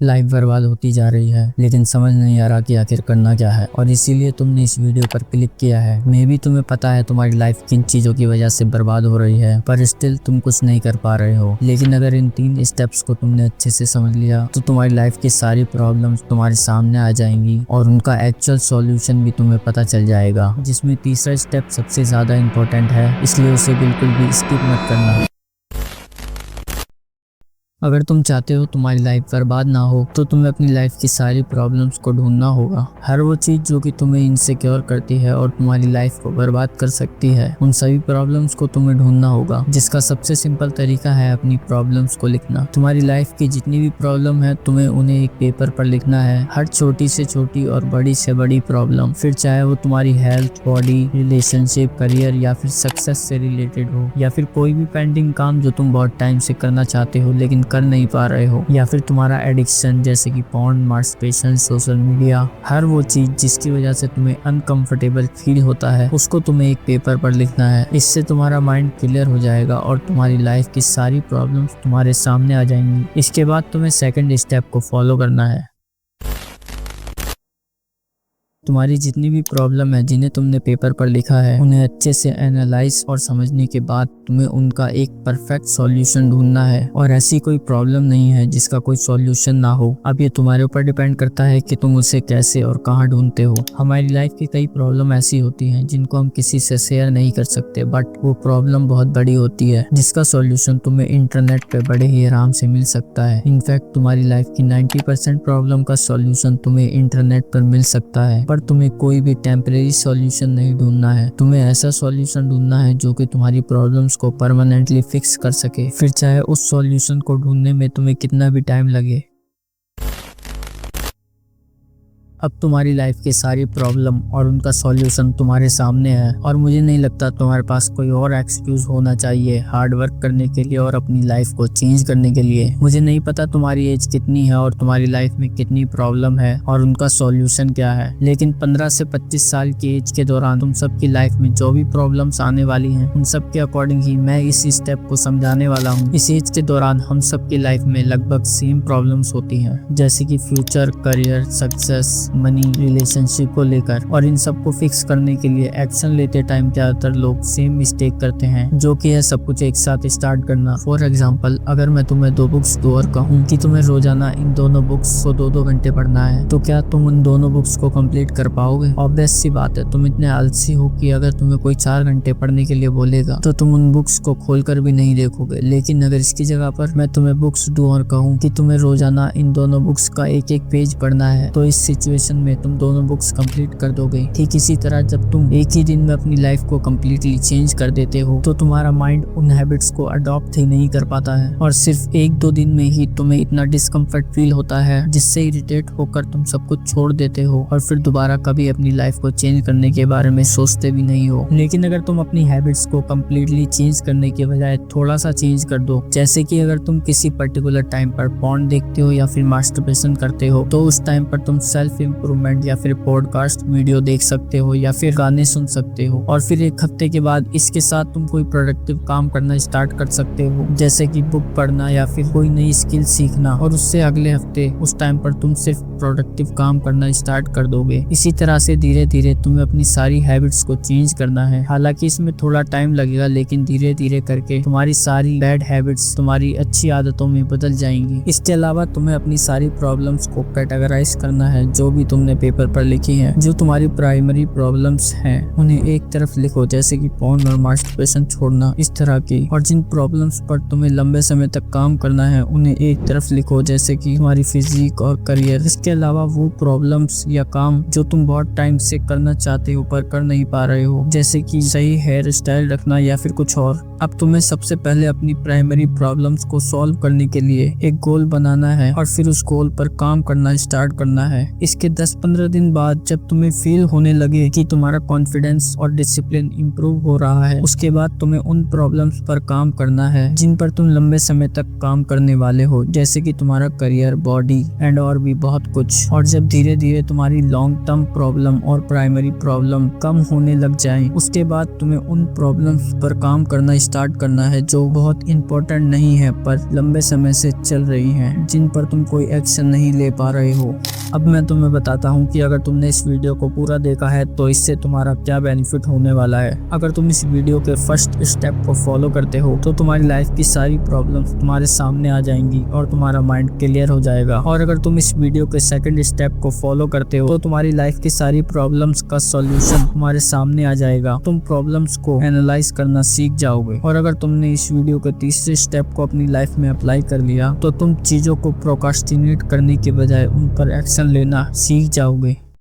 Life बर्बाद होती जा रही है, लेकिन समझ नहीं आ रहा कि आखिर करना क्या है। और इसीलिए तुमने इस वीडियो पर क्लिक किया है। मे भी तुम्हें पता है तुम्हारी लाइफ किन चीजों की वजह से बर्बाद हो रही है, पर स्टिल तुम कुछ नहीं कर पा रहे हो। लेकिन अगर इन 3 स्टेप्स को तुमने अच्छे से समझ लिया तो तुम्हारी लाइफ की सारी प्रॉब्लम्स तुम्हारे सामने आ जाएंगी और उनका एक्चुअल सॉल्यूशन भी तुम्हें पता चल जाएगा। जिसमें तीसरा स्टेप सबसे ज्यादा इम्पोर्टेंट है, इसलिए उसे बिल्कुल भी स्किप मत करना। अगर तुम चाहते हो तुम्हारी लाइफ बर्बाद ना हो तो तुम्हें अपनी लाइफ की सारी प्रॉब्लम्स को ढूंढना होगा। हर वो चीज जो कि तुम्हें इनसिक्योर करती है और तुम्हारी लाइफ को बर्बाद कर सकती है, उन सभी प्रॉब्लम्स को तुम्हें ढूंढना होगा। जिसका सबसे सिंपल तरीका है अपनी प्रॉब्लम्स को लिखना। तुम्हारी लाइफ की जितनी भी प्रॉब्लम है तुम्हें उन्हें एक पेपर पर लिखना है। हर छोटी से छोटी और बड़ी से बड़ी प्रॉब्लम, फिर चाहे वो तुम्हारी हेल्थ, बॉडी, रिलेशनशिप, करियर या फिर सक्सेस से रिलेटेड हो, या फिर कोई भी पेंडिंग काम जो तुम बहुत टाइम से करना चाहते हो लेकिन कर नहीं पा रहे हो, या फिर तुम्हारा एडिक्शन जैसे कि पॉर्न, मास्टरबेशन, सोशल मीडिया। हर वो चीज जिसकी वजह से तुम्हें अनकंफर्टेबल फील होता है उसको तुम्हें एक पेपर पर लिखना है। इससे तुम्हारा माइंड क्लियर हो जाएगा और तुम्हारी लाइफ की सारी प्रॉब्लम्स तुम्हारे सामने आ जाएंगी। इसके बाद तुम्हें सेकंड स्टेप को फॉलो करना है। तुम्हारी जितनी भी प्रॉब्लम है जिन्हें तुमने पेपर पर लिखा है, उन्हें अच्छे से एनालाइज और समझने के बाद तुम्हें उनका एक परफेक्ट सॉल्यूशन ढूंढना है। और ऐसी कोई प्रॉब्लम नहीं है जिसका कोई सॉल्यूशन ना हो। अब ये तुम्हारे ऊपर डिपेंड करता है कि तुम उसे कैसे और कहाँ ढूंढते हो। हमारी लाइफ की कई प्रॉब्लम ऐसी होती हैं जिनको हम किसी से शेयर नहीं कर सकते, बट वो प्रॉब्लम बहुत बड़ी होती है जिसका सॉल्यूशन तुम्हें इंटरनेट पे बड़े ही आराम से मिल सकता है। इनफैक्ट तुम्हारी लाइफ की 90% प्रॉब्लम का सॉल्यूशन तुम्हें इंटरनेट पर मिल सकता है। पर तुम्हें कोई भी टेम्परेरी सॉल्यूशन नहीं ढूंढना है। तुम्हें ऐसा सॉल्यूशन ढूंढना है जो कि तुम्हारी प्रॉब्लम्स को परमानेंटली फिक्स कर सके, फिर चाहे उस सॉल्यूशन को ढूंढने में तुम्हें कितना भी टाइम लगे। अब तुम्हारी लाइफ की सारी प्रॉब्लम और उनका सॉल्यूशन तुम्हारे सामने है और मुझे नहीं लगता तुम्हारे पास कोई और एक्सक्यूज होना चाहिए हार्ड वर्क करने के लिए और अपनी लाइफ को चेंज करने के लिए। मुझे नहीं पता तुम्हारी एज कितनी है और तुम्हारी लाइफ में कितनी प्रॉब्लम है और उनका सॉल्यूशन क्या है, लेकिन 15 से 25 साल की एज के दौरान तुम सबकी लाइफ में जो भी प्रॉब्लम्स आने वाली हैं उन सब के अकॉर्डिंग ही मैं इस स्टेप को समझाने वाला हूँ। इस एज के दौरान हम सबकी लाइफ में लगभग सेम प्रॉब्लम्स होती हैं, जैसे कि future, career, success, money, relationship को लेकर। और इन सब को फिक्स करने के लिए एक्शन लेते टाइम ज्यादातर लोग सेम मिस्टेक करते हैं, जो कि है सब कुछ एक साथ स्टार्ट करना। फॉर एग्जांपल, अगर मैं तुम्हें 2 बुक्स दो और कहूँ कि तुम्हें रोजाना इन दोनों बुक्स को 2-2 घंटे पढ़ना है, तो क्या तुम उन दोनों बुक्स को कंप्लीट कर पाओगे? ऑब्वियस सी बात है, तुम इतने आलसी हो कि अगर तुम्हें कोई 4 घंटे पढ़ने के लिए बोलेगा तो तुम उन बुक्स को खोलकर भी नहीं देखोगे। लेकिन अगर इसकी जगह पर मैं तुम्हें बुक्स दूं और कहूँ कि तुम्हें रोजाना इन दोनों बुक्स का एक-एक पेज पढ़ना है, तो इस सिचुएशन में तुम दोनों बुक्स कंप्लीट कर दोगे। ठीक इसी तरह जब तुम एक ही दिन में अपनी लाइफ को कंप्लीटली चेंज कर देते हो तो तुम्हारा माइंड उन हैबिट्स को अडॉप्ट ही नहीं कर पाता है और सिर्फ 1-2 दिन में ही तुम्हें इतना डिस्कम्फर्ट फील होता है जिससे इरिटेट होकर तुम सब कुछ छोड़ देते हो और फिर दोबारा कभी अपनी लाइफ को चेंज करने के बारे में सोचते भी नहीं हो। लेकिन अगर तुम अपनी हैबिट्स को कंप्लीटली चेंज करने के बजाय थोड़ा सा चेंज कर दो, जैसे कि अगर तुम किसी पर्टिकुलर टाइम पर पॉर्न देखते हो या फिर मास्टरबेशन करते हो, तो उस टाइम पर तुम सेल्फ इम्प्रूवमेंट या फिर पॉडकास्ट वीडियो देख सकते हो या फिर गाने सुन सकते हो। और फिर 1 हफ्ते के बाद इसके साथ तुम कोई प्रोडक्टिव काम करना स्टार्ट कर सकते हो, जैसे कि बुक पढ़ना या फिर कोई नई स्किल सीखना। और उससे अगले हफ्ते उस टाइम पर तुम सिर्फ प्रोडक्टिव काम करना स्टार्ट कर दोगे। इसी तरह से धीरे धीरे तुम्हें अपनी सारी हैबिट्स को चेंज करना है। हालांकि इसमें थोड़ा टाइम लगेगा, लेकिन धीरे धीरे करके तुम्हारी सारी बैड हैबिट्स तुम्हारी अच्छी आदतों में बदल जाएंगी। इसके अलावा तुम्हें अपनी सारी प्रॉब्लम्स को कैटेगराइज करना है, जो भी तुमने पेपर पर लिखी है। जो तुम्हारी प्राइमरी प्रॉब्लम्स हैं उन्हें एक तरफ लिखो, जैसे कि पॉर्न और मास्टरबेशन छोड़ना, इस तरह की। और जिन प्रॉब्लम्स पर तुम्हें लंबे समय तक काम करना है उन्हें एक तरफ लिखो, जैसे कि तुम्हारी फिजिक और करियर। इसके अलावा वो प्रॉब्लम्स या काम जो तुम बहुत टाइम से करना चाहते हो पर कर नहीं पा रहे हो, जैसे कि सही हेयर स्टाइल रखना या फिर कुछ और। अब तुम्हें सबसे पहले अपनी प्राइमरी प्रॉब्लम्स को सॉल्व करने के लिए एक गोल बनाना है और फिर उस गोल पर काम करना स्टार्ट करना है। इसके 10-15 दिन बाद जब तुम्हें फील होने लगे कि तुम्हारा कॉन्फिडेंस और डिसिप्लिन इंप्रूव हो रहा है, उसके बाद तुम्हें उन प्रॉब्लम्स पर काम करना है जिन पर तुम लंबे समय तक काम करने वाले हो, जैसे कि तुम्हारा करियर, बॉडी एंड और भी बहुत कुछ। और जब धीरे धीरे तुम्हारी लॉन्ग टर्म प्रॉब्लम और प्राइमरी प्रॉब्लम कम होने लग जाए, उसके बाद तुम्हें उन प्रॉब्लम्स पर काम करना स्टार्ट करना है जो बहुत इंपॉर्टेंट नहीं है पर लंबे समय से चल रही हैं, जिन पर तुम कोई एक्शन नहीं ले पा रहे हो। अब मैं तुम्हें बताता हूँ कि अगर तुमने इस वीडियो को पूरा देखा है तो इससे तुम्हारा क्या बेनिफिट होने वाला है। अगर तुम इस वीडियो के फर्स्ट स्टेप को फॉलो करते हो तो तुम्हारी लाइफ की सारी प्रॉब्लम्स तुम्हारे सामने आ जाएंगी और तुम्हारा माइंड क्लियर हो जाएगा। और अगर तुम इस वीडियो के सेकंड स्टेप को फॉलो करते हो तो तुम्हारी लाइफ की सारी प्रॉब्लम्स का सॉल्यूशन तुम्हारे सामने आ जाएगा। तुम प्रॉब्लम्स को एनालाइज करना सीख जाओगे। और अगर तुमने इस वीडियो के तीसरे स्टेप को अपनी लाइफ में अप्लाई कर लिया तो तुम चीजों को प्रोक्रास्टिनेट करने के बजाय उन पर एक्शन लेना सीख जाओगे।